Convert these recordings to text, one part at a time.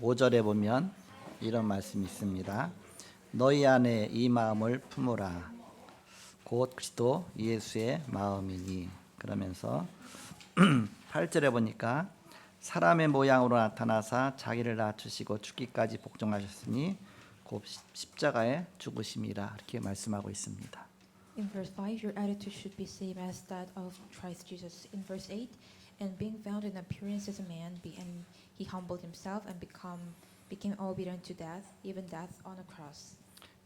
5절에 보면 이런 말씀이 있습니다. 너희 안에 이 마음을 품으라. 곧 그리스도 예수의 마음이니. 그러면서 8절에 보니까 사람의 모양으로 나타나사 자기를 낮추시고 죽기까지 복종하셨으니 곧 십자가에 죽으심이라. 이렇게 말씀하고 있습니다. In verse 5, your attitude should be same as that of Christ Jesus. In verse 8, and being found in appearance as a man, and he humbled himself and became obedient to death, even death on a cross.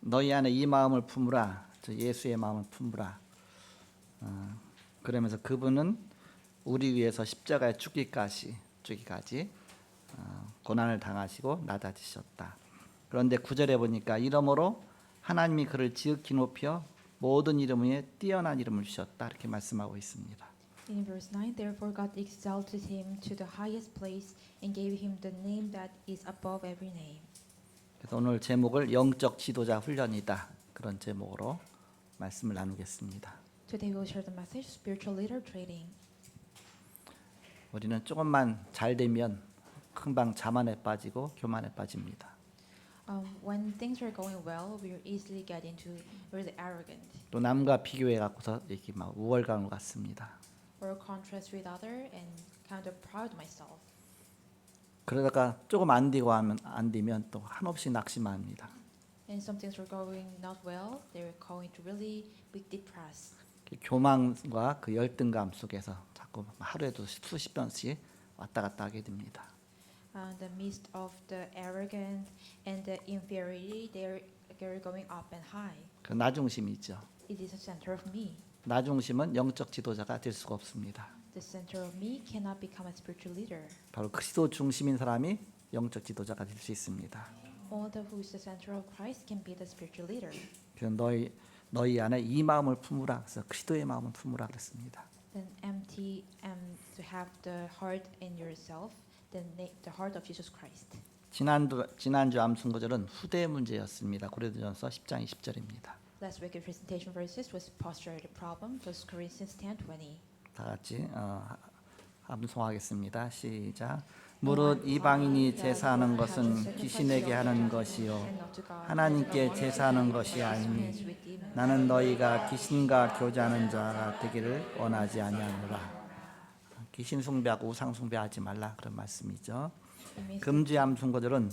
너희 안에 이 마음을 품으라. 저 예수의 마음을 품으라. 그러면서 그분은 우리 위해서 십자가에 죽기까지 고난을 당하시고 낮아지셨다. 그런데 9절에 보니까 이러므로 하나님이 그를 지극히 높여 모든 이름 위에 뛰어난 이름을 주셨다. 이렇게 말씀하고 있습니다. In verse 9, therefore God exalted him to the highest place and gave him the name that is above every name. 그래서 오늘 제목을 영적 지도자 훈련이다. 그런 제목으로 말씀을 나누겠습니다. Today we will share the message, spiritual leader training. 우리는 조금만 잘 되면 금방 자만에 빠지고 교만에 빠집니다. When things are going well, we easily get into really arrogant 또 남과 비교해 갖고서 이렇게 막 우월감을 갖습니다. or contrast with other and kind of proud myself. 그러다가 조금 안 되면 또 한없이 낙심합니다. And some things are going not well, they're going to really be depressed. 교만과 그 열등감 속에서 자꾸 하루에도 수십 번씩 왔다 갔다 하게 됩니다. In the midst of the arrogance and the inferiority, they're going up and high. 그 나중심이 있죠. It is the center of me. 나중심은 영적 지도자가 될 수가 없습니다. The center of me cannot become a spiritual leader. 바로 그리스도 중심인 사람이 영적 지도자가 될 수 있습니다. Only who is the center of Christ can be the spiritual leader. 그래서 너희 안에 이 마음을 품으라. 그래서 그리스도의 마음을 품으라 그랬습니다. Then empty to have the heart in yourself, then the heart of Jesus Christ. 지난주 암송 구절은 후대 문제였습니다. 고린도전서 10장 20절입니다. Last week's presentation verses was posterity problem, 1 Corinthians 10:20. 다 같이 암송하겠습니다. 시작. 무릇 이방인이 제사하는 것은 귀신에게 하는 것이요 하나님께 제사하는 것이 아니니 나는 너희가 귀신과 교제하는 자가 되기를 원하지 아니하노라. 귀신 숭배하고 우상 숭배하지 말라 그런 말씀이죠. 금주의 암송 구절은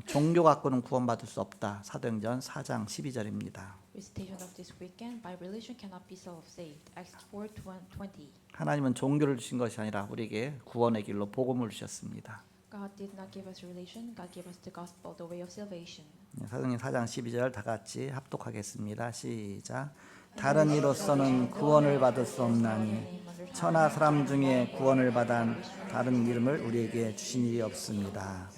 종교 갖고는 구원받을 수 없다. 사도행전 4장 12절입니다. Recitation of this weekend, by religion cannot be self-saved. Acts 4:20. 하나님은 종교를 주신 것이 아니라 우리에게 구원의 길로 복음을 주셨습니다. God did not give us religion, God gave us the gospel, the way of salvation. 사도행전 4장 12절 다 같이 합독하겠습니다. 시작. 다른 이로서는 구원을 받을 수 없나니 천하 사람 중에 구원을 받은 다른 이름을 우리에게 주신 일이 없습니다.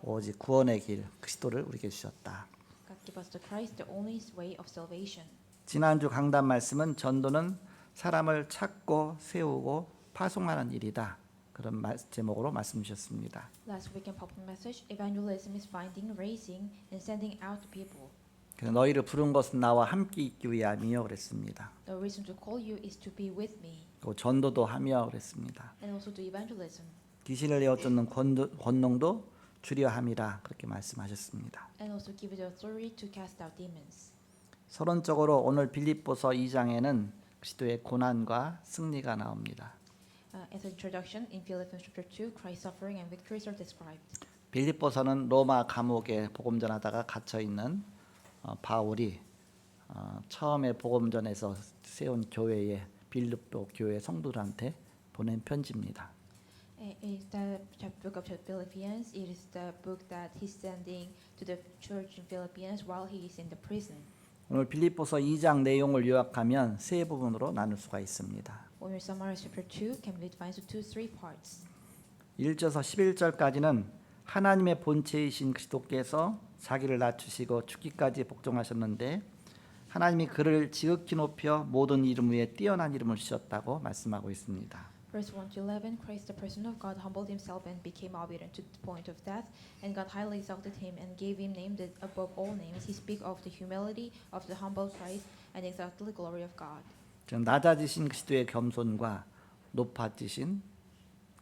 오직 구원의 길 그리스도를 우리에게 주셨다. God gave us the Christ, the only way of salvation. 지난주 강단 말씀은 전도는 사람을 찾고 세우고 파송하는 일이다. 그런 제목으로 말씀 주셨습니다. Last weekend public message, evangelism is finding, raising, and sending out people. 그래서 너희를 부른 것은 나와 함께 있기 위함이요 그랬습니다. The reason to call you is to be with me, 또 전도도 하며 그랬습니다. and also to evangelism, 귀신을 내어쫓는 권능도 주려 함이라 그렇게 말씀하셨습니다. and also give you the authority to cast out demons. 서론적으로 오늘 빌립보서 2장에는 그리스도의 고난과 승리가 나옵니다. As an introduction, in Philippians chapter 2, Christ's suffering and victories are described. 빌립보서는 로마 감옥에 복음 전하다가 갇혀 있는 바울이 처음에 복음 전에서 세운 교회에 빌립보 교회 성도들한테 보낸 편지입니다. It's the book of Philippians. It is the book that he's sending to the church in Philippians while he is in the prison. 오늘 빌립보서 2장 내용을 요약하면 세 부분으로 나눌 수가 있습니다. When we summarize chapter 2, can be divided into three parts. 1절에서 11절까지는 하나님의 본체이신 그리스도께서 자기를 낮추시고 죽기까지 복종하셨는데 하나님이 그를 지극히 높여 모든 이름 위에 뛰어난 이름을 주셨다고 말씀하고 있습니다. Verse 1 to 11, Christ, the person of God, humbled himself and became obedient to the point of death, and God highly exalted him and gave him name that above all names. He speaks of the humility of the humble Christ and exalted the glory of God. 지금 낮아지신 그리스도의 겸손과 높아지신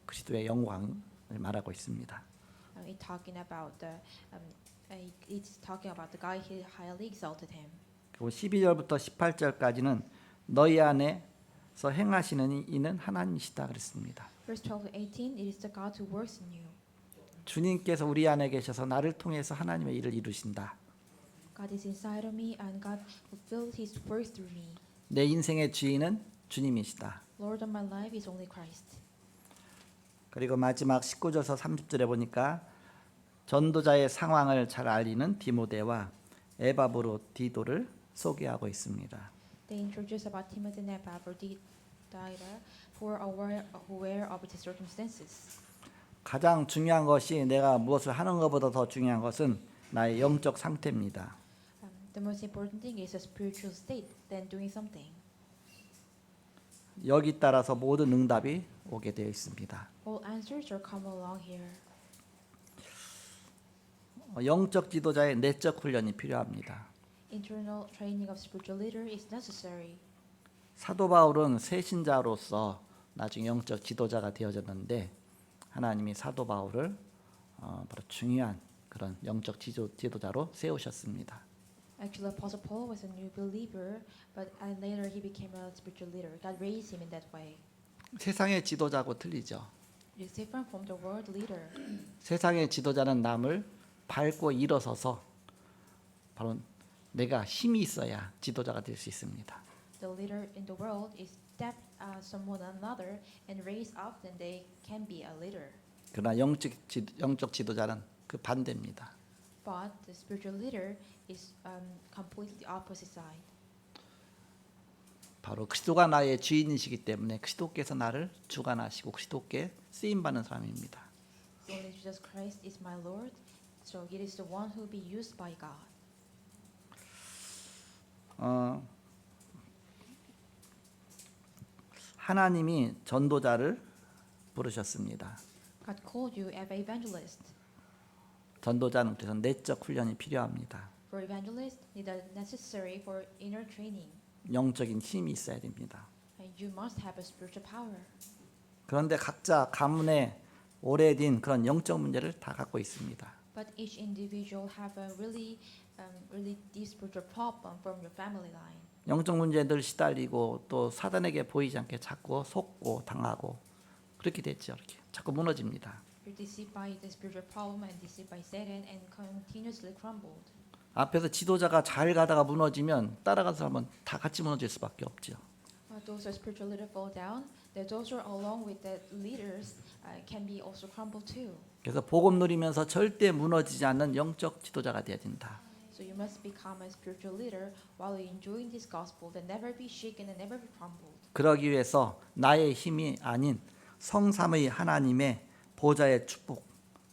그리스도의 영광을 말하고 있습니다. it's talking about the guy who highly exalted him. 그리고 12절부터 18절까지는 너희 안에서 행하시는 이는 하나님이시다 그랬습니다. Verse 12 to 18, it is the God who works in you. 주님께서 우리 안에 계셔서 나를 통해서 하나님의 일을 이루신다. God is inside of me and God fulfills His works through me. 내 인생의 주인은 주님이시다. Lord of my life is only Christ. 그리고 마지막 19절에서 30절에 보니까 전도자의 상황을 잘 알리는 디모데와 에바브로디도를 소개하고 있습니다. They introduce about Timothy and Epaphroditus who are aware of the circumstances. 가장 중요한 것이 내가 무엇을 하는 것보다 더 중요한 것은 나의 영적 상태입니다. The most important thing is a spiritual state than doing something. 여기 따라서 모든 응답이 오게 되어 있습니다. All answers are come along here. 영적 지도자의 내적 훈련이 필요합니다. Internal training of spiritual leader is necessary. 사도 바울은 새신자로서 나중에 영적 지도자가 되어졌는데 하나님이 사도 바울을 바로 중요한 그런 영적 지도자로 세우셨습니다. Actually, Apostle Paul was a new believer, but later he became a spiritual leader. God raised him in that way. 세상의 지도자하고 틀리죠. It is different from the world leader. 세상의 지도자는 남을 밟고 일어서서 바로 내가 힘이 있어야 지도자가 될 수 있습니다. The leader in the world is step someone another and raise up, then they can be a leader. 그러나 영적 지도자는 그 반대입니다. But the spiritual leader is completely the opposite side. 바로 그리스도가 나의 주인이시기 때문에 그리스도께서 나를 주관하시고 그리스도께 쓰임 받는 사람입니다. Only Jesus Christ is my Lord, so it is the one who will be used by God. 하나님이 전도자를 부르셨습니다. God called you as an evangelist. 전도자는 그래서 내적 훈련이 필요합니다. For evangelist, it is necessary for inner training. 영적인 힘이 있어야 됩니다. And you must have a spiritual power. 그런데 각자 가문에 오래된 그런 영적 문제를 다 갖고 있습니다. But each individual have a really deep spiritual problem from your family line. 영적 문제에 늘 시달리고 또 사단에게 보이지 않게 자꾸 속고 당하고 그렇게 됐죠. 이렇게 자꾸 무너집니다. You're deceived by the spiritual problem and deceived by Satan and continuously crumbled. 앞에서 지도자가 잘 가다가 무너지면 따라가는 사람은 다 같이 무너질 수밖에 없죠. Those who spiritual leader fall down, that those who are along with the leaders can be also crumbled too. 그래서 복음 누리면서 절대 무너지지 않는 영적 지도자가 되어야 된다. So you must become a spiritual leader while you're enjoying this gospel, that never be shaken and never be crumbled. 그러기 위해서 나의 힘이 아닌 성삼의 하나님의 보좌의 축복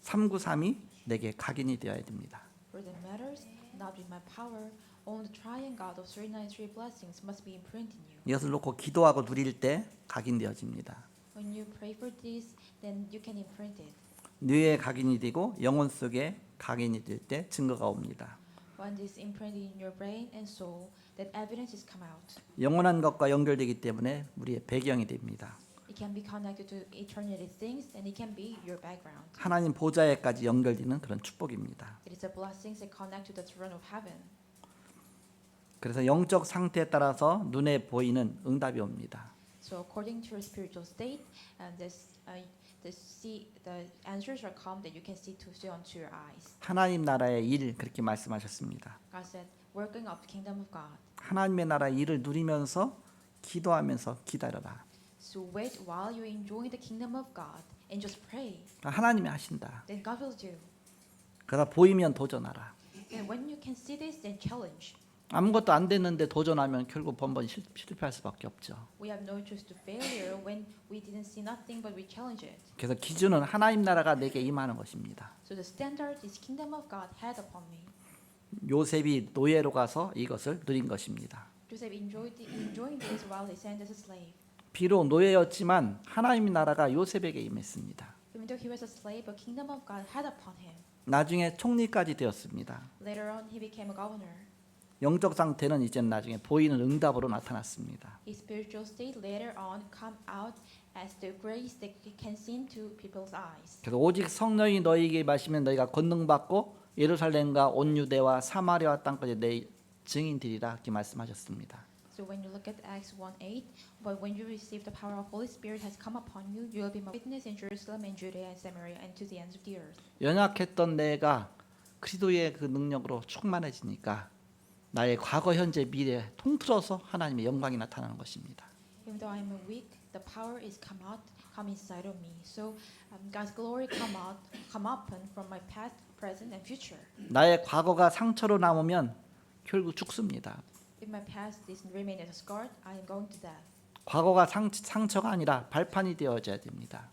393이 내게 각인이 되어야 됩니다. For the matters not with my power, only the triune God of 393 blessings must be imprinted in you. 이것을 놓고 기도하고 누릴 때 각인되어집니다. When you pray for this, then you can imprint it. 뇌에 각인이 되고 영혼 속에 각인이 될 때 증거가 옵니다. When this imprinted in your brain and soul, that evidence is come out. 영원한 것과 연결되기 때문에 우리의 배경이 됩니다. It can be connected to eternity things, and it can be your background. 하나님 보좌에까지 연결되는 그런 축복입니다. It is a blessings that connect to the throne of heaven. 그래서 영적 상태에 따라서 눈에 보이는 응답이 옵니다. So according to your spiritual state, the answers are come that you can see onto your eyes. 하나님 나라의 일 그렇게 말씀하셨습니다. God said, working of the kingdom of God. 하나님의 나라의 일을 누리면서 기도하면서 기다려라. So wait while you're enjoying the kingdom of God and just pray. 하나님이 하신다. Then God will do. 그러다 보이면 도전하라. And when you can see this, then challenge. 아무것도 안 됐는데 도전하면 결국 번번이 실패할 수밖에 없죠. We have no choice to failure when we didn't see nothing, but we challenge it. 그래서 기준은 하나님 나라가 내게 임하는 것입니다. So the standard is kingdom of God had upon me. 요셉이 노예로 가서 이것을 누린 것입니다. Joseph enjoying this while he sent as a slave. 비록 노예였지만 하나님 나라가 요셉에게 임했습니다. Even though he was a slave, but kingdom of God had upon him. 나중에 총리까지 되었습니다. Later on, he became a governor. 영적 상태는 이제 나중에 보이는 응답으로 나타났습니다. His spiritual state later on come out as the grace that can see into people's eyes. 그래서 오직 성령이 너희에게 마시면 너희가 권능받고 예루살렘과 온 유대와 사마리아 땅까지 내 증인들이라 이렇게 말씀하셨습니다. So when you look at Acts 1:8, but when you receive the power of Holy Spirit has come upon you, you will be my witness in Jerusalem and Judea and Samaria and to the ends of the earth. 연약했던 내가 그리스도의 그 능력으로 충만해지니까 나의 과거, 현재, 미래 통틀어서 하나님의 영광이 나타나는 것입니다. Even though I am weak, the power is come inside of me. So God's glory come open from my past, present, and future. 나의 과거가 상처로 남으면 결국 죽습니다. If my past is remain as a scar, I am going to death. 과거가 상처가 아니라 발판이 되어져야 됩니다.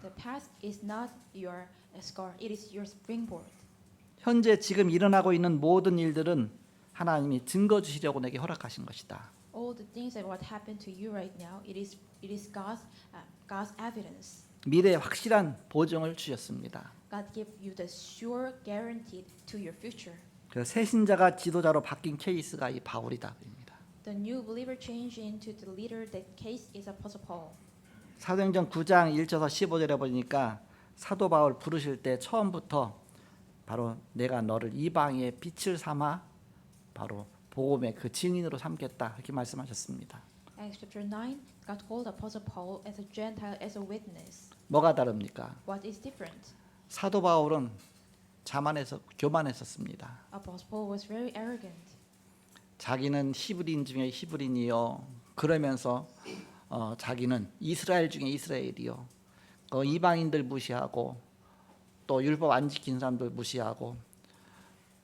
The past is not your scar; it is your springboard. 현재 지금 일어나고 있는 모든 일들은 하나님이 증거 주시려고 내게 허락하신 것이다. All the things that what happened to you right now, it is God's evidence. 미래에 확실한 보증을 주셨습니다. God gave you the sure guarantee to your future. 그래서 새 신자가 지도자로 바뀐 케이스가 이 바울이다. The new believer changed into the leader. That case is Apostle Paul. 사도행전 9장 1절에서 15절에 보니까 사도 바울 부르실 때 처음부터 바로 내가 너를 이방의 빛을 삼아 바로 복음의 그 증인으로 삼겠다 이렇게 말씀하셨습니다. Acts chapter 9, God called Apostle Paul as a Gentile as a witness. 뭐가 다릅니까? What is different? 사도 바울은 교만했었습니다. Apostle Paul was very arrogant. 자기는 히브리인 중에 히브리인이요. 그러면서 자기는 이스라엘 중에 이스라엘이요. 이방인들 무시하고 또 율법 안 지킨 사람들 무시하고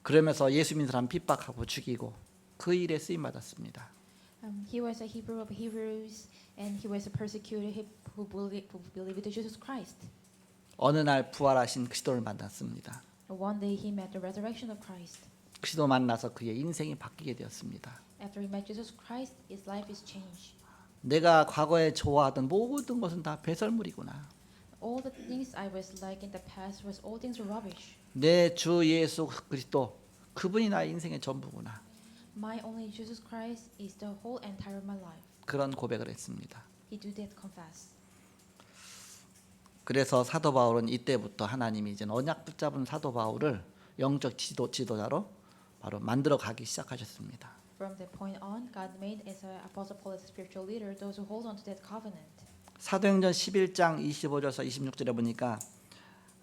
그러면서 예수 믿는 사람 핍박하고 죽이고 그 일에 쓰임 받았습니다. He was a Hebrew of Hebrews, and he was a persecuted who believed in Jesus Christ. 어느 날 부활하신 그리스도를 만났습니다. One day he met the resurrection of Christ. 그리스도 만나서 그의 인생이 바뀌게 되었습니다. After he met Jesus Christ, his life is changed. 내가 과거에 좋아하던 모든 것은 다 배설물이구나. All the things I was like in the past was all things were rubbish. 내 주 예수 그리스도 그분이 나의 인생의 전부구나. My only Jesus Christ is the whole entire of my life. 그런 고백을 했습니다. He did confess. 그래서 사도 바울은 이때부터 하나님이 이제 언약 붙잡은 사도 바울을 영적 지도자로 바로 만들어 가기 시작하셨습니다. From that point on, God made as a Apostle Paul as a spiritual leader those who hold on to that covenant. 사도행전 11장 25절에서 26절에 보니까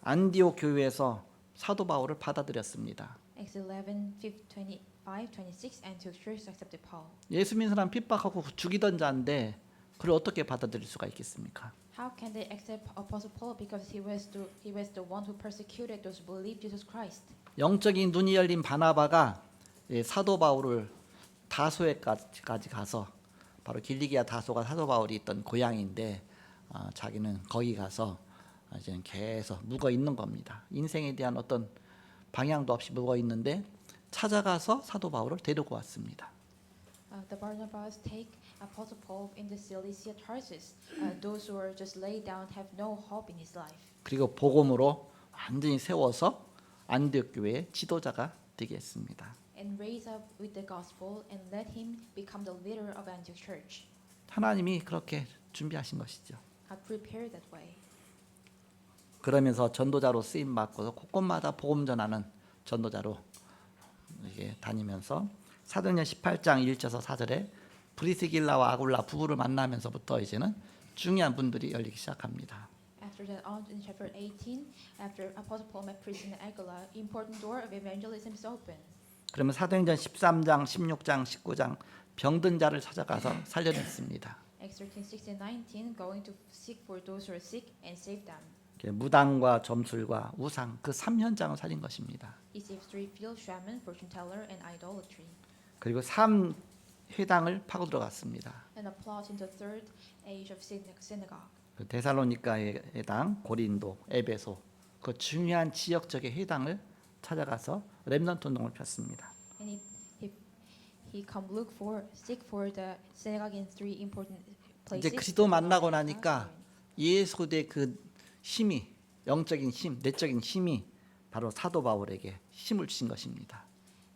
안디옥 교회에서 사도 바울을 받아들였습니다. Acts 11, 25, 26, Antioch Church accepted Paul. 예수 믿는 사람 핍박하고 죽이던 자인데 그를 어떻게 받아들일 수가 있겠습니까? How can they accept Apostle Paul because he was the one who persecuted those who believed Jesus Christ? 영적인 눈이 열린 바나바가 사도 바울을 다소에까지 가서 바로 길리기아 다소가 사도 바울이 있던 고향인데 자기는 거기 가서 이제 계속 묵어 있는 겁니다. 인생에 대한 어떤 방향도 없이 묵어 있는데 찾아가서 사도 바울을 데리고 왔습니다. The Barnabas take Apostle Paul in the Cilicia Tarsus. Those who are just laid down have no hope in his life. 그리고 복음으로 완전히 세워서 안디옥 교회의 지도자가 되게 했습니다. And raise up with the gospel and let him become the leader of Antioch Church. 하나님이 그렇게 준비하신 것이죠. God prepared that way. 그러면서 전도자로 쓰임 받고서 곳곳마다 복음 전하는 전도자로 이게 다니면서 사도행전 18장 1절에서 4절에 브리스길라와 아굴라 부부를 만나면서부터 이제는 중요한 분들이 열리기 시작합니다. After that, on in chapter 18, after Apostle Paul met Priscilla and Aquila, important door of evangelism is open. 그러면 사도행전 13장, 16장, 19장 병든 자를 찾아가서 살려냈습니다. Acts 13, 16, 19, going to seek for those who are sick and save them. 무당과 점술과 우상 그 3현장을 살린 것입니다. He saved three field shaman, fortune teller, and idolatry. 그리고 3회당을 파고 들어갔습니다. And a plot in the third age of synagogue. 그 데살로니가의 회당, 고린도, 에베소 그 중요한 지역적의 회당을 찾아가서 렘넌트 운동을 폈습니다. And he come seek for the synagogue in three important places. 이제 그리스도 만나고 나니까 예수의 그 힘이 영적인 힘, 내적인 힘이 바로 사도 바울에게 힘을 주신 것입니다.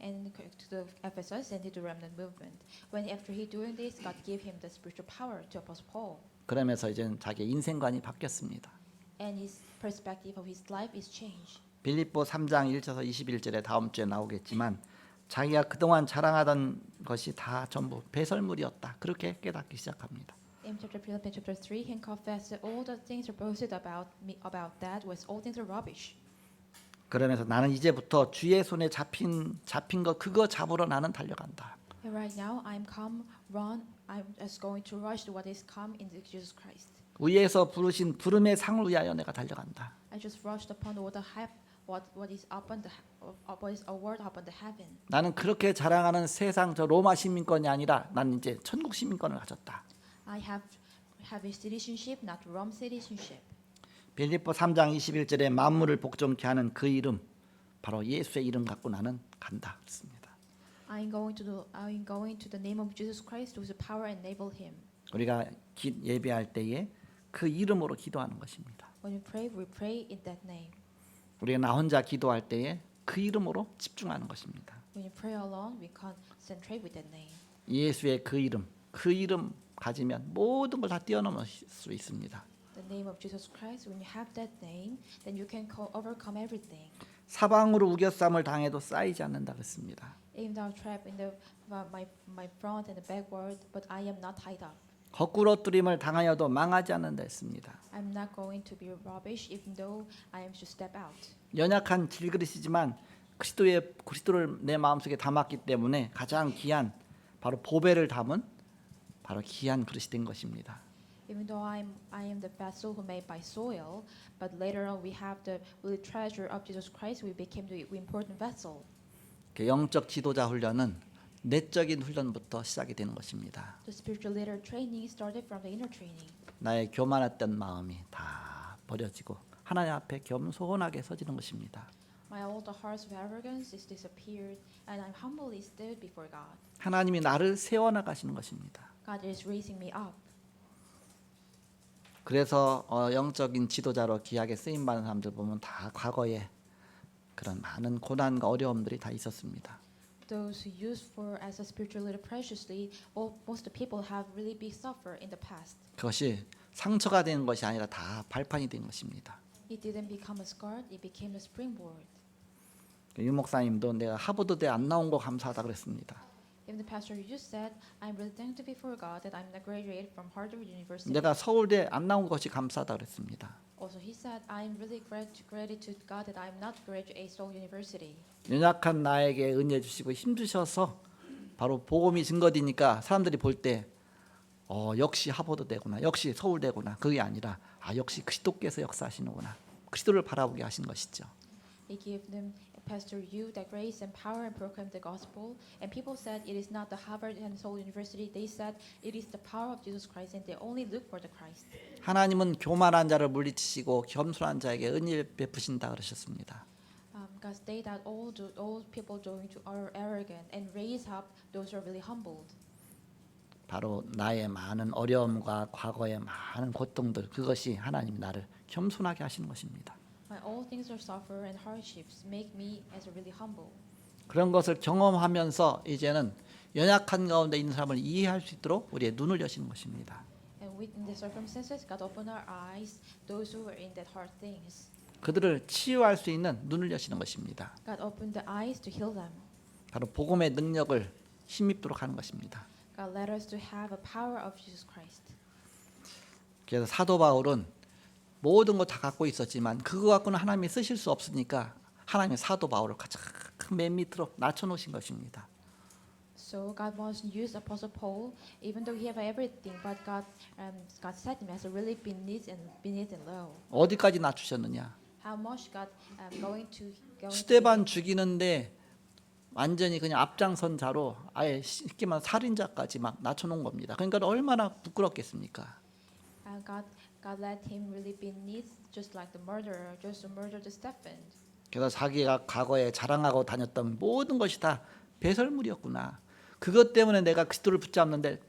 And to the Ephesus and to the remnant movement. When after he doing this, God gave him the spiritual power to Apostle Paul. 그러면서 이제 자기 인생관이 바뀌었습니다. and his perspective of his life is changed. 빌립보 3장 1절에서 21절에 다음 주에 나오겠지만 자기가 그동안 자랑하던 것이 다 전부 배설물이었다. 그렇게 깨닫기 시작합니다. In Philippians chapter 3, he confessed that all the things are boasted about that was all things are rubbish. 그러면서 나는 이제부터 주의 손에 잡힌 거 그거 잡으러 나는 달려간다. And right now, I'm just going to rush to what is come in Jesus Christ. 위에서 부르신 부름의 상을 위하여 내가 달려간다. I just rushed upon what is upon what is award upon the heaven. 나는 그렇게 자랑하는 세상 저 로마 시민권이 아니라 나는 이제 천국 시민권을 가졌다. I have a citizenship, not Rome citizenship. 빌립보 3장 21절에 만물을 복종케 하는 그 이름 바로 예수의 이름 갖고 나는 간다. 그렇습니다. I'm going to the name of Jesus Christ whose power enable him. 우리가 예배할 때에 그 이름으로 기도하는 것입니다. When we pray in that name. 우리가 나 혼자 기도할 때에 그 이름으로 집중하는 것입니다. When you pray alone, we concentrate with that name. 예수의 그 이름 가지면 모든 걸 다 뛰어넘을 수 있습니다. The name of Jesus Christ. When you have that name, then you can overcome everything. 사방으로 우겨쌈을 당해도 쌓이지 않는다 그랬습니다. Even though trapped in my front and the backward, but I am not tied up. 거꾸로 뚫림을 당하여도 망하지 않는다 했습니다. I'm not going to be rubbish, even though I am to step out. 연약한 질그릇이지만 그리스도를 내 마음속에 담았기 때문에 가장 귀한 바로 보배를 담은 바로 귀한 그릇이 된 것입니다. Even though I am the vessel who made by soil, but later on we have the really treasure of Jesus Christ. We became the important vessel. 영적 지도자 훈련은 내적인 훈련부터 시작이 되는 것입니다. The spiritual leader training started from the inner training. 나의 교만했던 마음이 다 버려지고 하나님 앞에 겸손하게 서지는 것입니다. My old hearts of arrogance is disappeared, and I'm humbly stood before God. 하나님이 나를 세워나가시는 것입니다. God is raising me up. 그래서 영적인 지도자로 귀하게 쓰임받는 사람들 보면 다 과거에 그런 많은 고난과 어려움들이 다 있었습니다. Those who use for as a spiritual leader preciously, most of the people have really big suffer in the past. 그것이 상처가 된 것이 아니라 다 발판이 된 것입니다. It didn't become a scar; it became a springboard. 유 목사님도 내가 하버드대 안 나온 거 감사하다 그랬습니다. Even the pastor you just said, I'm really thankful before God that I'm not graduated from Harvard University. 내가 서울대 안 나온 것이 감사하다 그랬습니다. Also, he said, I'm really grateful to God that I'm not graduate Seoul University. 연약한 나에게 은혜 주시고 힘 주셔서 바로 복음이 증거되니까 사람들이 볼 때 역시 하버드대구나, 역시 서울대구나 그게 아니라 역시 그리스도께서 역사하시는구나, 그리스도를 바라보게 하신 것이죠. He gave them, Pastor you, that grace and power and proclaim the gospel. And people said it is not the Harvard and Seoul University. They said it is the power of Jesus Christ, and they only look for the Christ. 하나님은 교만한 자를 물리치시고 겸손한 자에게 은혜를 베푸신다 그러셨습니다. God say that all people are arrogant and raise up those who are really humbled. 바로 나의 많은 어려움과 과거의 많은 고통들 그것이 하나님이 나를 겸손하게 하시는 것입니다. My all things are suffer and hardships make me as a really humble. 그런 것을 경험하면서 이제는 연약한 가운데 있는 사람을 이해할 수 있도록 우리의 눈을 여시는 것입니다. And within the circumstances, God opened our eyes, those who were in that hard things. 그들을 치유할 수 있는 눈을 여시는 것입니다. God opened the eyes to heal them. 바로 복음의 능력을 힘입도록 하는 것입니다. God led us to have a power of Jesus Christ. 그래서 사도 바울은 모든 거 다 갖고 있었지만 그거 갖고는 하나님이 쓰실 수 없으니까 하나님이 사도 바울을 가장 맨 밑으로 낮춰놓으신 것입니다. So God wants to use Apostle Paul, even though he have everything, but God set him as a really beneath and low. 어디까지 낮추셨느냐? How much God going to 스데반 죽이는데 완전히 그냥 앞장선 자로 아예 쉽게 말하면 살인자까지 막 낮춰놓은 겁니다. 그러니까 얼마나 부끄럽겠습니까? God let him really beneath, just like the murderer, just to murder the Stephen. 그래서 자기가 과거에 자랑하고 다녔던 모든 것이 다 배설물이었구나. 그것 때문에 내가 그리스도를 붙잡는데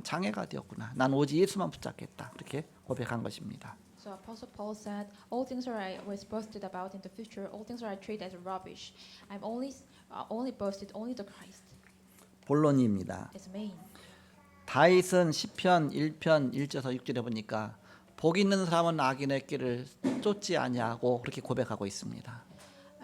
장애가 되었구나. 난 오직 예수만 붙잡겠다. 그렇게 고백한 것입니다. So Apostle Paul said, "All things are I was boasted about in the future. All things are I treat as rubbish. I'm only boasted only the Christ." 본론입니다. It's main. 다윗은 시편 1편 1절에서 6절에 보니까 복 있는 사람은 악인의 길을 쫓지 아니하고 그렇게 고백하고 있습니다.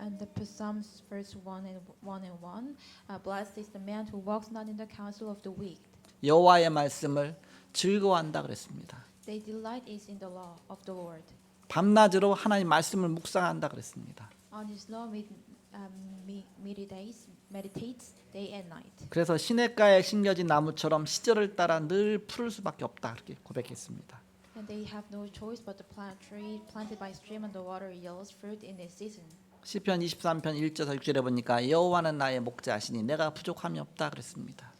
And the Psalms verse 1 blessed is the man who walks not in the counsel of the wicked. 여호와의 말씀을 즐거워한다 그랬습니다. They delight is in the law of the Lord. 밤낮으로 하나님 말씀을 묵상한다 그랬습니다. On his law meditates day and night. 그래서 시냇가에 심겨진 나무처럼 시절을 따라 늘 푸를 수밖에 없다 그렇게 고백했습니다. And they have no choice but to plant tree planted by stream and the water yields fruit in its season. 시편 23편 1절에서 6절에 보니까 여호와는 나의 목자시니 내가 부족함이 없다 그랬습니다.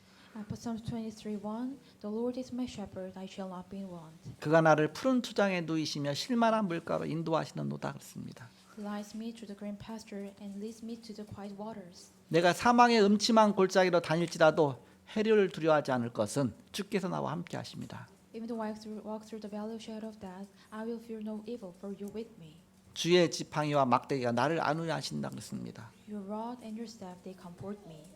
Psalms 23:1 The Lord is my shepherd, I shall not be in want. 그가 나를 푸른 투장에 누이시며 실만한 물가로 인도하시는도다 그랬습니다. He lies me through the green pasture and leads me to the quiet waters. 내가 사망의 음침한 골짜기로 다닐지라도 해류를 두려워하지 않을 것은 주께서 나와 함께 하십니다. Even though I walk through the valley of shadow of death, I will fear no evil, for you are with me. 주의 지팡이와 막대기가 나를 안위하신다 그랬습니다. Your rod and your staff they comfort me.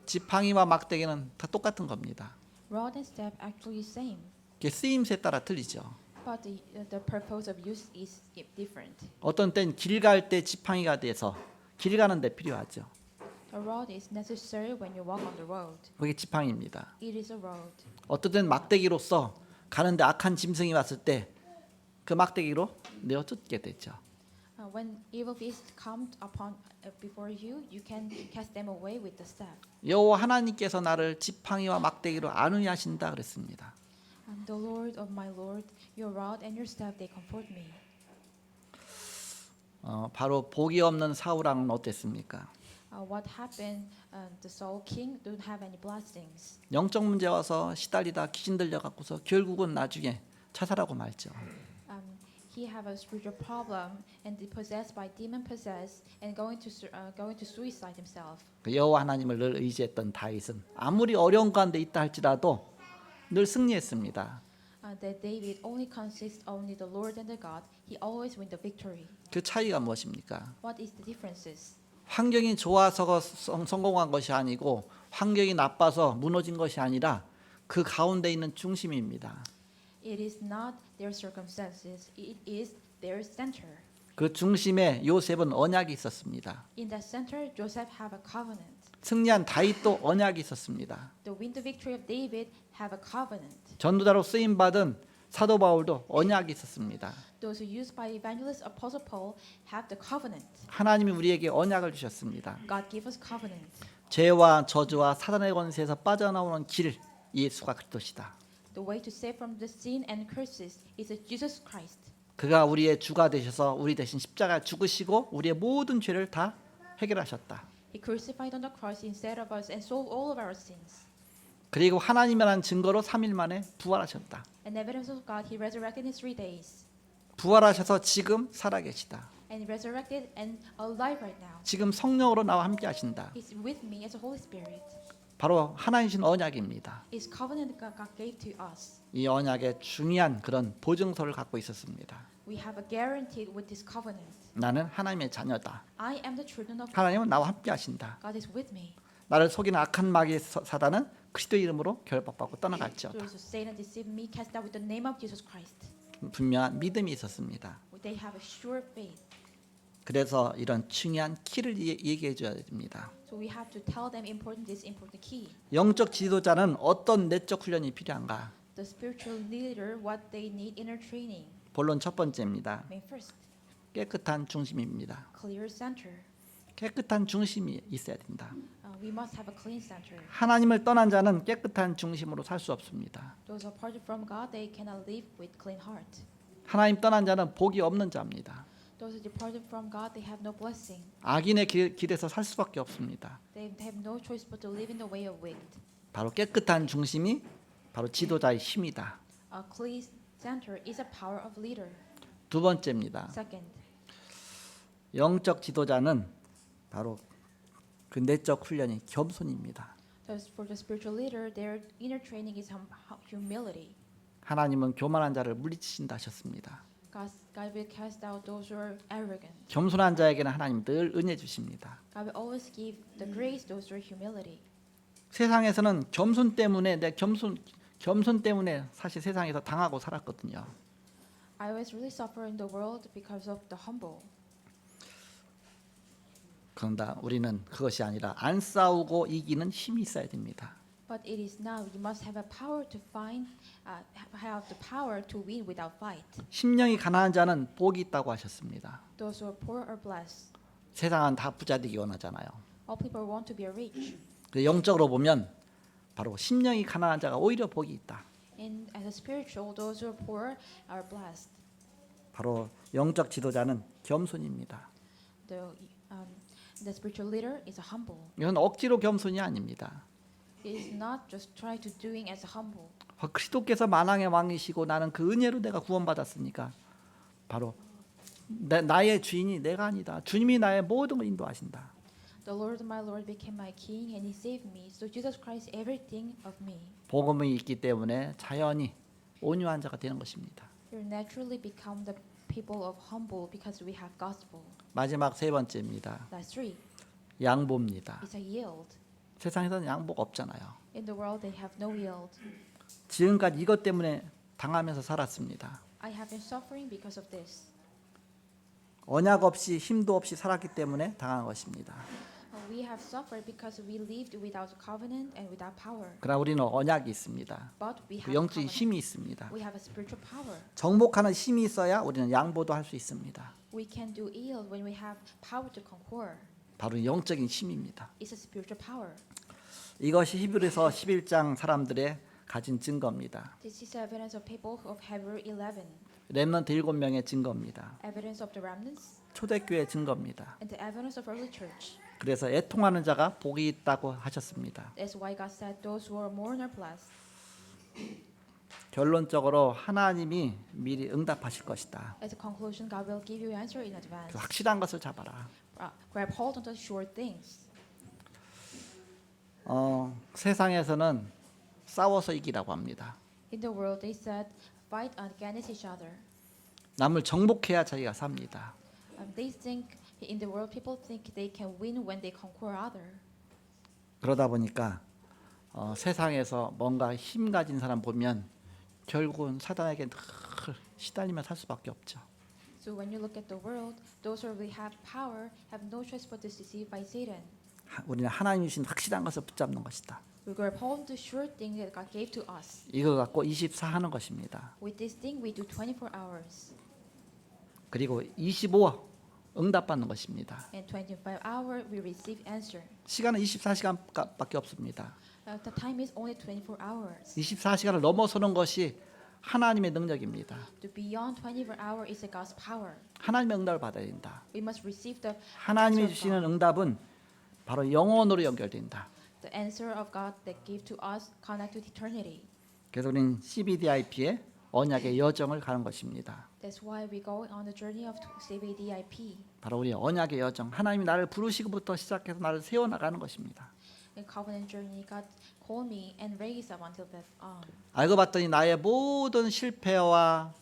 지팡이와 막대기는 다 똑같은 겁니다. Rod and staff actually same, 이게 쓰임새에 따라 틀리죠. but the purpose of use is different. 어떤 땐 길 갈 때 지팡이가 돼서 길 가는 데 필요하죠. A rod is necessary when you walk on the road. 그게 지팡이입니다. It is a road. 어떤 땐 막대기로서 가는데 악한 짐승이 왔을 때 그 막대기로 내어 쫓게 되죠. When evil beasts come upon before you, you can cast them away with the staff. 여호와 하나님께서 나를 지팡이와 막대기로 안위하신다 그랬습니다. And the Lord of my Lord, your rod and your staff they comfort me. 바로 복이 없는 사울왕은 어땠습니까? What happened? The Saul king don't have any blessings. 영적 문제 와서 시달리다 귀신 들려 갖고서 결국은 나중에 자살하고 말죠. He have a spiritual problem and possessed by demon possessed and going to suicide himself. 그 여호와 하나님을 늘 의지했던 다윗은 아무리 어려운 가운데 있다 할지라도 늘 승리했습니다. That David only consists only the Lord and the God. He always win the victory. 그 차이가 무엇입니까? What is the differences? 환경이 좋아서 성공한 것이 아니고 환경이 나빠서 무너진 것이 아니라 그 가운데 있는 중심입니다. It is not their circumstances. It is their center. 그 중심에 요셉은 언약이 있었습니다. In that center, Joseph have a covenant. 승리한 다윗도 언약이 있었습니다. The win the victory of David have a covenant. 전도자로 쓰임 받은 사도 바울도 언약이 있었습니다. Those who used by evangelist Apostle Paul have the covenant. 하나님이 우리에게 언약을 주셨습니다. God gave us covenant. 죄와 저주와 사단의 권세에서 빠져나오는 길 예수가 그리스도시다. The way to save from the sin and curses is Jesus Christ. 그가 우리의 주가 되셔서 우리 대신 십자가 죽으시고 우리의 모든 죄를 다 해결하셨다. He crucified on the cross instead of us and sold all of our sins. 그리고 하나님이라는 증거로 3일 만에 부활하셨다. And evidence of God, He resurrected in 3 days. 부활하셔서 지금 살아계시다. And resurrected and alive right now. 지금 성령으로 나와 함께 하신다. He's with me as a Holy Spirit. 바로 하나님이신 언약입니다. It's covenant God gave to us. 이 언약에 중요한 그런 보증서를 갖고 있었습니다. We have a guarantee with this covenant. 나는 하나님의 자녀다. I am the children of God. 하나님은 나와 함께 하신다. God is with me. 나를 속이는 악한 마귀의 사단은 그리스도 이름으로 결박받고 떠나갈지어다. Those who Satan deceived me, cast out with the name of Jesus Christ. 분명한 믿음이 있었습니다. They have a sure faith. 그래서 이런 중요한 키를 얘기해 줘야 됩니다. So we have to tell them this important key. 영적 지도자는 어떤 내적 훈련이 필요한가? The spiritual leader, what they need inner training. 본론 첫 번째입니다. Main first, 깨끗한 중심입니다. clear center. 깨끗한 중심이 있어야 된다. We must have a clean center. 하나님을 떠난 자는 깨끗한 중심으로 살 수 없습니다. Those apart from God, they cannot live with clean heart. 하나님 떠난 자는 복이 없는 자입니다. Those who departed from God, they have no blessing. 악인의 길에서 살 수밖에 없습니다. They have no choice but to live in the way of wicked. 바로 깨끗한 중심이 바로 지도자의 힘이다. A clean center is a power of leader. 두 번째입니다. Second, 영적 지도자는 바로 그 내적 훈련이 겸손입니다. for the spiritual leader, their inner training is humility. 하나님은 교만한 자를 물리치신다 하셨습니다. God will cast out those who are arrogant. 겸손한 자에게는 하나님 늘 은혜 주십니다. God will always give the grace those who are humility. 세상에서는 겸손 때문에 내 겸손 겸손 때문에 사실 세상에서 당하고 살았거든요. I was really suffering in the world because of the humble. 그런데 우리는 그것이 아니라 안 싸우고 이기는 힘이 있어야 됩니다. But it is now you must have a power to find, have the power to win without fight. 심령이 가난한 자는 복이 있다고 하셨습니다. Those who are poor are blessed. 세상은 다 부자 되기 원하잖아요. All people want to be rich. 근데 영적으로 보면 바로 심령이 가난한 자가 오히려 복이 있다. And as a spiritual, those who are poor are blessed. 바로 영적 지도자는 겸손입니다. The spiritual leader is a humble. 이건 억지로 겸손이 아닙니다. It is not just try to doing as a humble. 그리스도께서 만왕의 왕이시고 나는 그 은혜로 내가 구원받았으니까 바로 나의 주인이 내가 아니다. 주님이 나의 모든 걸 인도하신다. The Lord my Lord became my king and he saved me. So Jesus Christ everything of me. 복음이 있기 때문에 자연히 온유한 자가 되는 것입니다. You naturally become the people of humble because we have gospel. 마지막 세 번째입니다. That's three. 양보입니다. It's a yield. 세상에서는 양보가 없잖아요. In the world they have no yield. 지금까지 이것 때문에 당하면서 살았습니다. I have been suffering because of this. 언약 없이 힘도 없이 살았기 때문에 당한 것입니다. We have suffered because we lived without covenant and without power. 그러나 우리는 언약이 있습니다. But we 그 have 영적인 covenant. 힘이 있습니다. We have a spiritual power. 정복하는 힘이 있어야 우리는 양보도 할 수 있습니다. We can do yield when we have power to conquer. 바로 영적인 힘입니다. It's a spiritual power. 이것이 히브리서 11장 사람들의 가진 증거입니다. This is evidence of people of Hebrew 11. 렘넌트 7명의 증거입니다. Evidence of the remnants 초대교회 증거입니다. and the evidence of early church. 그래서 애통하는 자가 복이 있다고 하셨습니다. That's why God said those who are mourn are blessed. 결론적으로 하나님이 미리 응답하실 것이다. As a conclusion, God will give you answer in advance. 그 확실한 것을 잡아라. Grab hold on the sure things. 세상에서는 싸워서 이기라고 합니다. In the world, they said, fight against each other. 남을 정복해야 자기가 삽니다. They think in the world, people think they can win when they conquer other. 그러다 보니까 세상에서 뭔가 힘 가진 사람 보면 결국은 사단에게 늘 시달리며 살 수밖에 없죠. So when you look at the world, those who have power have no choice but to be deceived by Satan. 우리는 하나님이 주신 확실한 것을 붙잡는 것이다. We grab hold of the sure thing that God gave to us. 이거 갖고 24 하는 것입니다. With this thing, we do 24 hours. 그리고 25 응답받는 것입니다. And 25 hours, we receive answer. 시간은 24시간밖에 없습니다. The time is only 24 hours. 24시간을 넘어서는 것이 하나님의 능력입니다. To beyond 24 hours is a God's power. 하나님의 응답을 받아야 된다. We must receive the 하나님이 answer of 주시는 God. 응답은 바로 영원으로 연결된다. The answer of God that gave to us connect to eternity. 그래서 우리는 CBDIP의 언약의 여정을 가는 것입니다. That's why we go on the journey of CBDIP. 바로 우리 언약의 여정, 하나님이 나를 부르시고부터 시작해서 나를 세워나가는 것입니다. In covenant journey, God called me and raised up until that on. 알고 봤더니 나의 모든 실패와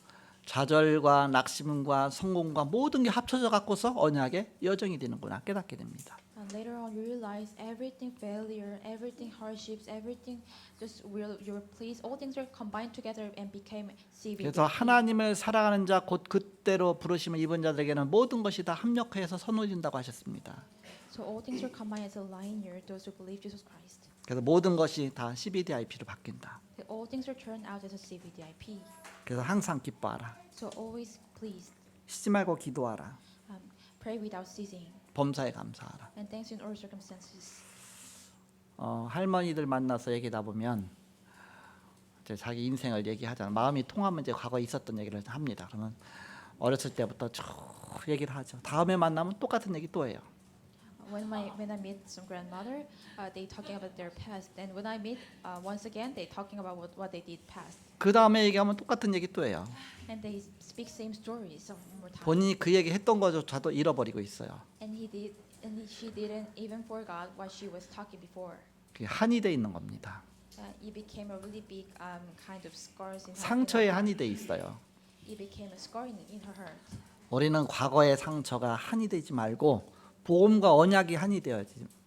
좌절과 낙심과 성공과 모든 게 합쳐져 갖고서 언약의 여정이 되는구나 깨닫게 됩니다. And later on, you realize everything failure, everything hardships, everything just will your please, all things are combined together and became CBDIP. 그래서 하나님을 사랑하는 자 곧 그때로 부르심을 입은 자들에게는 모든 것이 다 합력해서 선호된다고 하셨습니다. So all things are combined as a linear, those who believe Jesus Christ. 그래서 모든 것이 다 CBDIP로 바뀐다. All things are turned out as a CBDIP. 그래서 항상 기뻐하라. So always pleased. 쉬지 말고 기도하라. Pray without ceasing. 범사에 감사하라. And thanks in all circumstances. 할머니들 만나서 얘기하다 보면 이제 자기 인생을 얘기하잖아. 마음이 통하면 이제 과거에 있었던 얘기를 합니다. 그러면 어렸을 때부터 쭉 얘기를 하죠. 다음에 만나면 똑같은 얘기 또 해요. When I meet some grandmother, they talking about their past. And when I meet once again, they talking about what they did past. 그 다음에 얘기하면 똑같은 얘기 또 해요. And they speak same stories one more time. 본인이 그 얘기 했던 거조차도 잃어버리고 있어요. And she didn't even forgot what she was talking before. 그게 한이 돼 있는 겁니다. It became a really big kind of scars in her. 상처에 한이 돼 있어요. It became a scar in her heart. 우리는 과거의 상처가 한이 되지 말고 복음과 언약이 한이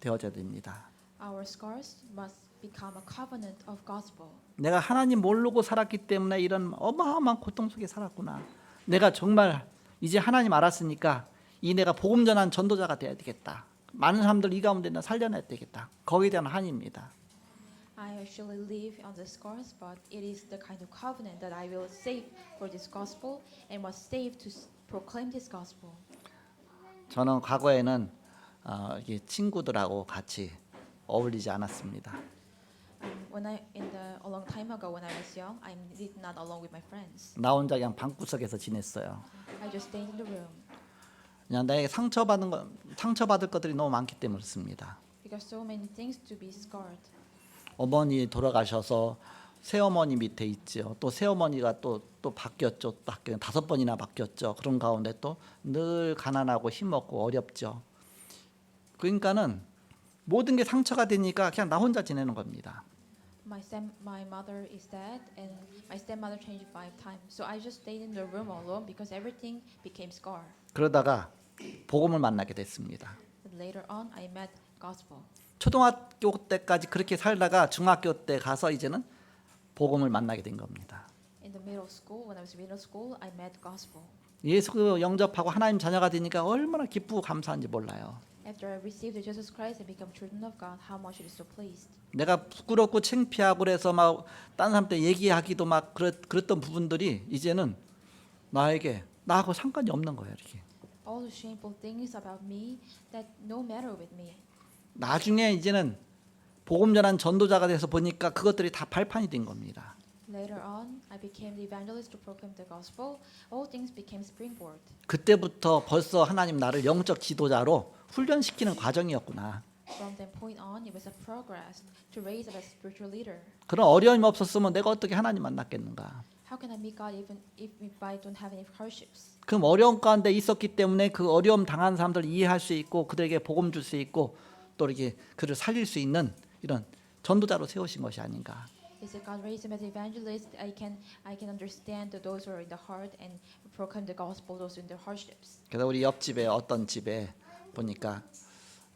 되어져야 됩니다. Our scars must become a covenant of gospel. 내가 하나님 모르고 살았기 때문에 이런 어마어마한 고통 속에 살았구나. 내가 정말 이제 하나님 알았으니까 이 내가 복음 전한 전도자가 돼야 되겠다. 많은 사람들 이 가운데 나 살려내야 되겠다. 거기에 대한 한입니다. I actually live on the scars, but it is the kind of covenant that I will save for this gospel and was saved to proclaim this gospel. 저는 과거에는 이게 친구들하고 같이 어울리지 않았습니다. A long time ago when I was young, I did not along with my friends. 나 혼자 그냥 방구석에서 지냈어요. I just stayed in the room 그냥 내게 상처받을 것들이 너무 많기 때문에 그렇습니다. because so many things to be scarred. 어머니 돌아가셔서 새어머니 밑에 있죠. 또 새어머니가 또 바뀌었죠. 또 5번이나 바뀌었죠. 그런 가운데 또 늘 가난하고 힘없고 어렵죠. 그러니까는 모든 게 상처가 되니까 그냥 나 혼자 지내는 겁니다. My mother is dead, and my stepmother changed 5 times. So I just stayed in the room alone because everything became scar. 그러다가 복음을 만나게 됐습니다. And later on, I met gospel. 초등학교 때까지 그렇게 살다가 중학교 때 가서 이제는 복음을 만나게 된 겁니다. In the middle school, when I was in middle school, I met gospel. 예수 영접하고 하나님 자녀가 되니까 얼마나 기쁘고 감사한지 몰라요. After I received Jesus Christ and become children of God, how much it is so pleased. 내가 부끄럽고 창피하고 그래서 막 다른 사람한테 얘기하기도 막 그랬던 부분들이 이제는 나하고 상관이 없는 거예요. 이렇게. All the shameful things about me that no matter with me. 나중에 이제는 복음 전한 전도자가 돼서 보니까 그것들이 다 발판이 된 겁니다. Later on, I became the evangelist to proclaim the gospel. All things became springboard. 그때부터 벌써 하나님 나를 영적 지도자로 훈련시키는 과정이었구나. From that point on, it was a progress to raise up as spiritual leader. 그런 어려움이 없었으면 내가 어떻게 하나님 만났겠는가. How can I meet God even if I don't have any hardships? 그 어려움 가운데 있었기 때문에 그 어려움 당한 사람들 이해할 수 있고 그들에게 복음 줄 수 있고 또 이렇게 그를 살릴 수 있는 이런 전도자로 세우신 것이 아닌가. Is it God raised him as an evangelist? I can understand those who are in the hard and proclaim the gospel those in their hardships. 그래서 우리 옆집에 어떤 집에 보니까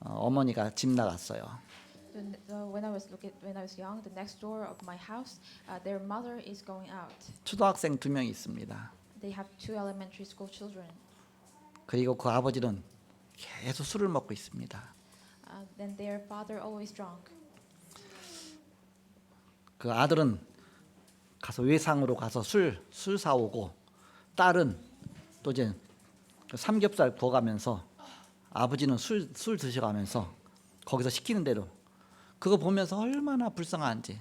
어머니가 집 나갔어요. When I was young, the next door of my house, their mother is going out. 초등학생 2명이 있습니다. They have 2 elementary school children. 그리고 그 아버지는 계속 술을 먹고 있습니다. Then their father always drunk. 그 아들은 가서 외상으로 가서 술 사오고 딸은 또 이제 그 삼겹살 구워가면서 아버지는 술 드셔가면서 거기서 시키는 대로 그거 보면서 얼마나 불쌍한지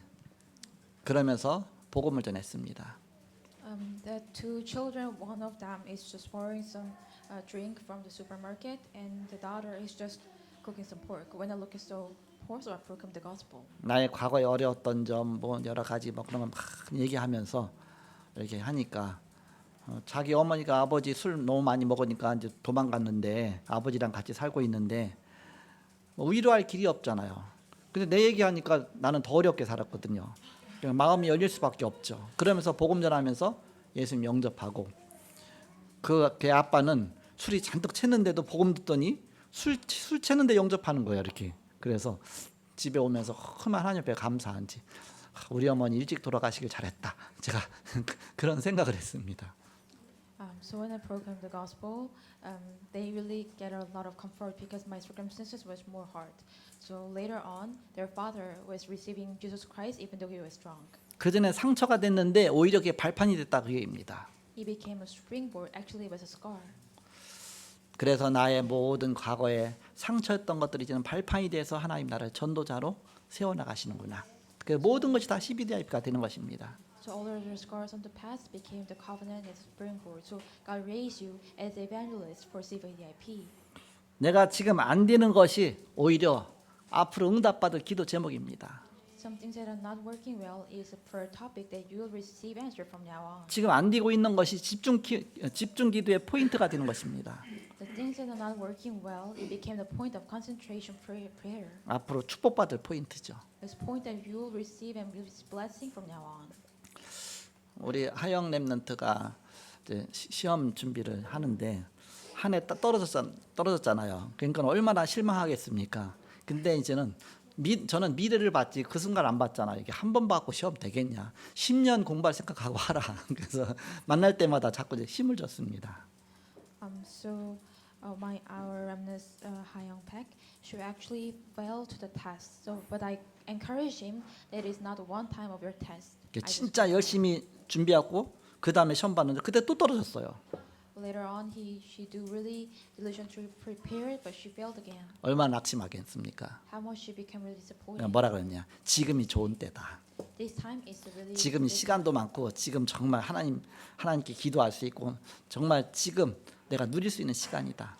그러면서 복음을 전했습니다. The 2 children, one of them is just pouring some drink from the supermarket, and the daughter is just cooking some pork. When I look at so poor, so I proclaim the gospel. 나의 과거에 어려웠던 점 뭐 여러 가지 뭐 그런 거 막 얘기하면서 이렇게 하니까 자기 어머니가 아버지 술 너무 많이 먹으니까 이제 도망갔는데 아버지랑 같이 살고 있는데 뭐 위로할 길이 없잖아요. 근데 내 얘기하니까 나는 더 어렵게 살았거든요. 그러니까 마음이 열릴 수밖에 없죠. 그러면서 복음 전하면서 예수님 영접하고 걔 아빠는 술이 잔뜩 챘는데도 복음 듣더니 술 채는데 영접하는 거예요. 이렇게. 그래서 집에 오면서 큰 하나님 앞에 감사한지 우리 어머니 일찍 돌아가시길 잘했다. 제가 그런 생각을 했습니다. So when I proclaimed the gospel, they really get a lot of comfort because my circumstances was more hard. So later on, their father was receiving Jesus Christ even though he was drunk. 그 전에 상처가 됐는데 오히려 그게 발판이 됐다 그 얘기입니다. He became a springboard. Actually, it was a scar. 그래서 나의 모든 과거에 상처였던 것들이 이제는 발판이 돼서 하나님 나라를 전도자로 세워나가시는구나. 그 모든 것이 다 CBDIP가 되는 것입니다. So all of your scars on the past became the covenant and springboard. So God raised you as an evangelist for CVDIP. 내가 지금 안 되는 것이 오히려 앞으로 응답받을 기도 제목입니다. Some things that are not working well is a prayer topic that you will receive answer from now on. 지금 안 되고 있는 것이 집중 기도의 포인트가 되는 것입니다. The things that are not working well, it became the point of concentration prayer. 앞으로 축복받을 포인트죠. This point that you will receive and receive blessing from now on. 우리 하영 렘넌트가 이제 시험 준비를 하는데 한 해 떨어졌잖아요. 그러니까 얼마나 실망하겠습니까? 근데 이제는 저는 미래를 봤지 그 순간 안 봤잖아. 이게 한 번 받고 시험 되겠냐? 10년 공부할 생각하고 하라. 그래서 만날 때마다 자꾸 이제 힘을 줬습니다. Our remnants, Hyung Paek, she actually failed to the test. So, but I encourage him that it is not one time of your test. I just 진짜 열심히 준비하고 그 다음에 시험 봤는데 그때 또 떨어졌어요. later on, she do really diligently prepared, but she failed again. 얼마나 낙심하겠습니까? How much she became really disappointed. 뭐라 그랬냐? 지금이 좋은 때다. This time is really. 지금 시간도 많고 지금 정말 하나님께 기도할 수 있고 정말 지금 내가 누릴 수 있는 시간이다.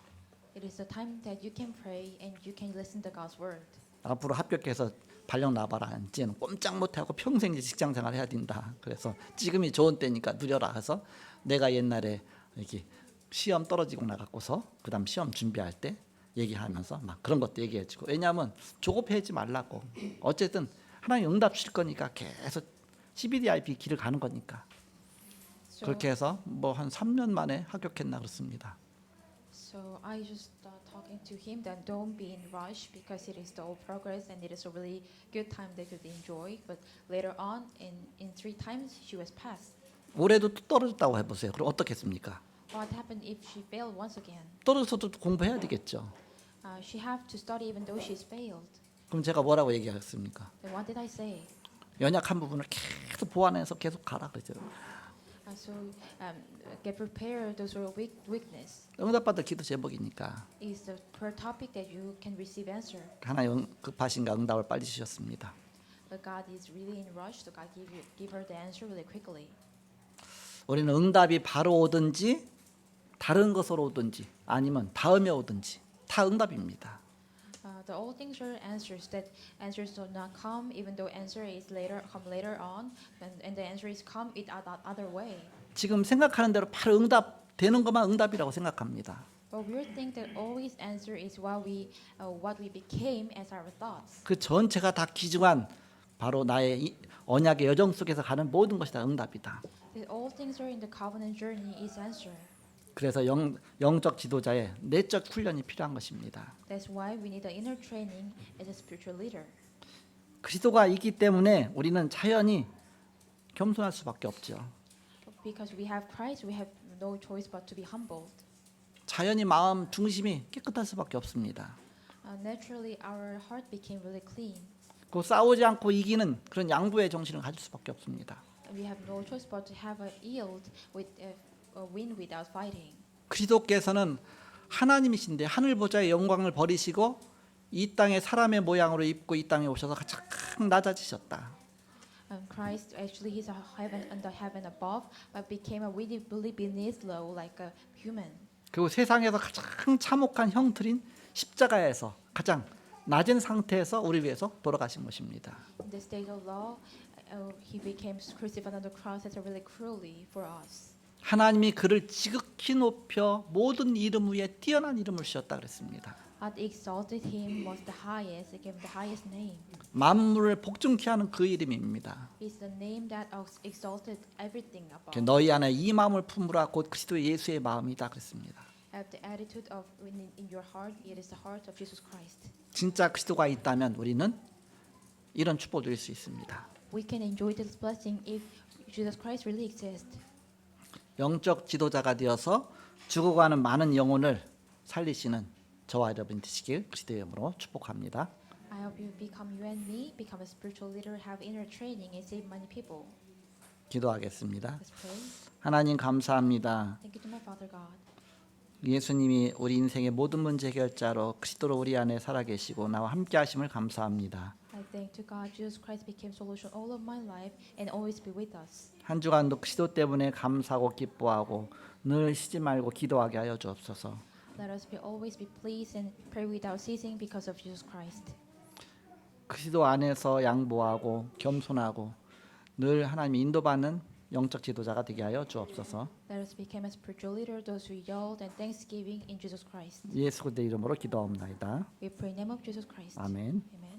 It is the time that you can pray and you can listen to God's word. 앞으로 합격해서 발령 나봐라. 이제는 꼼짝 못하고 평생 직장 생활 해야 된다. 그래서 지금이 좋은 때니까 누려라. 해서 내가 옛날에 이렇게 시험 떨어지고 나갔고서 그다음 시험 준비할 때 얘기하면서 막 그런 것도 얘기해주고 왜냐하면 조급해하지 말라고. 어쨌든 하나님 응답 주실 거니까 계속 CBDIP 길을 가는 거니까. So, 그렇게 해서 뭐 한 3년 만에 합격했나 그렇습니다. So I just talking to him that don't be in rush because it is the old progress and it is a really good time that you could enjoy. But later on, in 3 times she was passed. 올해도 또 떨어졌다고 해보세요. 그럼 어떻겠습니까? What happened if she failed once again? 떨어져서도 공부해야 되겠죠. She have to study even though she's failed. 그럼 제가 뭐라고 얘기하겠습니까? Then what did I say? 연약한 부분을 계속 보완해서 계속 가라 그러죠. Get prepared those are weakness. 응답받을 기도 제목이니까 Is the per topic that you can receive answer. 하나님 급하신가 응답을 빨리 주셨습니다. But God is really in rush, so God give her the answer really quickly. 우리는 응답이 바로 오든지 다른 것으로 오든지 아니면 다음에 오든지 다 응답입니다. The all things are answers that answers do not come even though answer is come later on and the answer is come it other way. 지금 생각하는 대로 바로 응답 되는 것만 응답이라고 생각합니다. But we think that always answer is what we became as our thoughts. 그 전체가 다 귀중한 바로 나의 언약의 여정 속에서 가는 모든 것이 다 응답이다. That all things are in the covenant journey is answer. 그래서 영적 지도자의 내적 훈련이 필요한 것입니다. That's why we need the inner training as a spiritual leader. 그리스도가 있기 때문에 우리는 자연히 겸손할 수밖에 없죠. Because we have Christ, we have no choice but to be humbled. 자연히 마음 중심이 깨끗할 수밖에 없습니다. Naturally, our heart became really clean. 그 싸우지 않고 이기는 그런 양보의 정신을 가질 수밖에 없습니다. We have no choice but to have a yield with a win without fighting. 그리스도께서는 하나님이신데 하늘 보좌의 영광을 버리시고 이 땅에 사람의 모양으로 입고 이 땅에 오셔서 가장 낮아지셨다. Christ actually he's a heaven under heaven above, but became a really beneath low like a human. 그리고 세상에서 가장 참혹한 형틀인 십자가에서 가장 낮은 상태에서 우리 위해서 돌아가신 것입니다. In the state of law, he became crucified on the cross as a really cruelly for us. 하나님이 그를 지극히 높여 모든 이름 위에 뛰어난 이름을 주셨다 그랬습니다. God exalted him was the highest, gave him the highest name. 만물을 복종케 하는 그 이름입니다. It's the name that exalted everything above. 너희 안에 이 마음을 품으라 곧 그리스도 예수의 마음이다 그랬습니다. Have the attitude of in your heart, it is the heart of Jesus Christ. 진짜 그리스도가 있다면 우리는 이런 축복을 누릴 수 있습니다. We can enjoy this blessing if Jesus Christ really exists. 영적 지도자가 되어서 죽어가는 많은 영혼을 살리시는 저와 여러분 되시길 그리스도의 이름으로 축복합니다. I hope you and me become a spiritual leader, have inner training, and save many people. 기도하겠습니다. Let's pray. 하나님 감사합니다. Thank you to my Father God. 예수님이 우리 인생의 모든 문제 해결자로 그리스도로 우리 안에 살아계시고 나와 함께하심을 감사합니다. I thank to God, Jesus Christ became solution all of my life and always be with us. 한 주간도 그리스도 때문에 감사하고 기뻐하고 늘 쉬지 말고 기도하게 하여 주옵소서. Let us always be pleased and pray without ceasing because of Jesus Christ. 그리스도 안에서 양보하고 겸손하고 늘 하나님의 인도받는 영적 지도자가 되게 하여 주옵소서. Let us become a spiritual leader, those who yield and thanksgiving in Jesus Christ. 예수 그리스도의 이름으로 기도하옵나이다. We pray in the name of Jesus Christ. 아멘. Amen.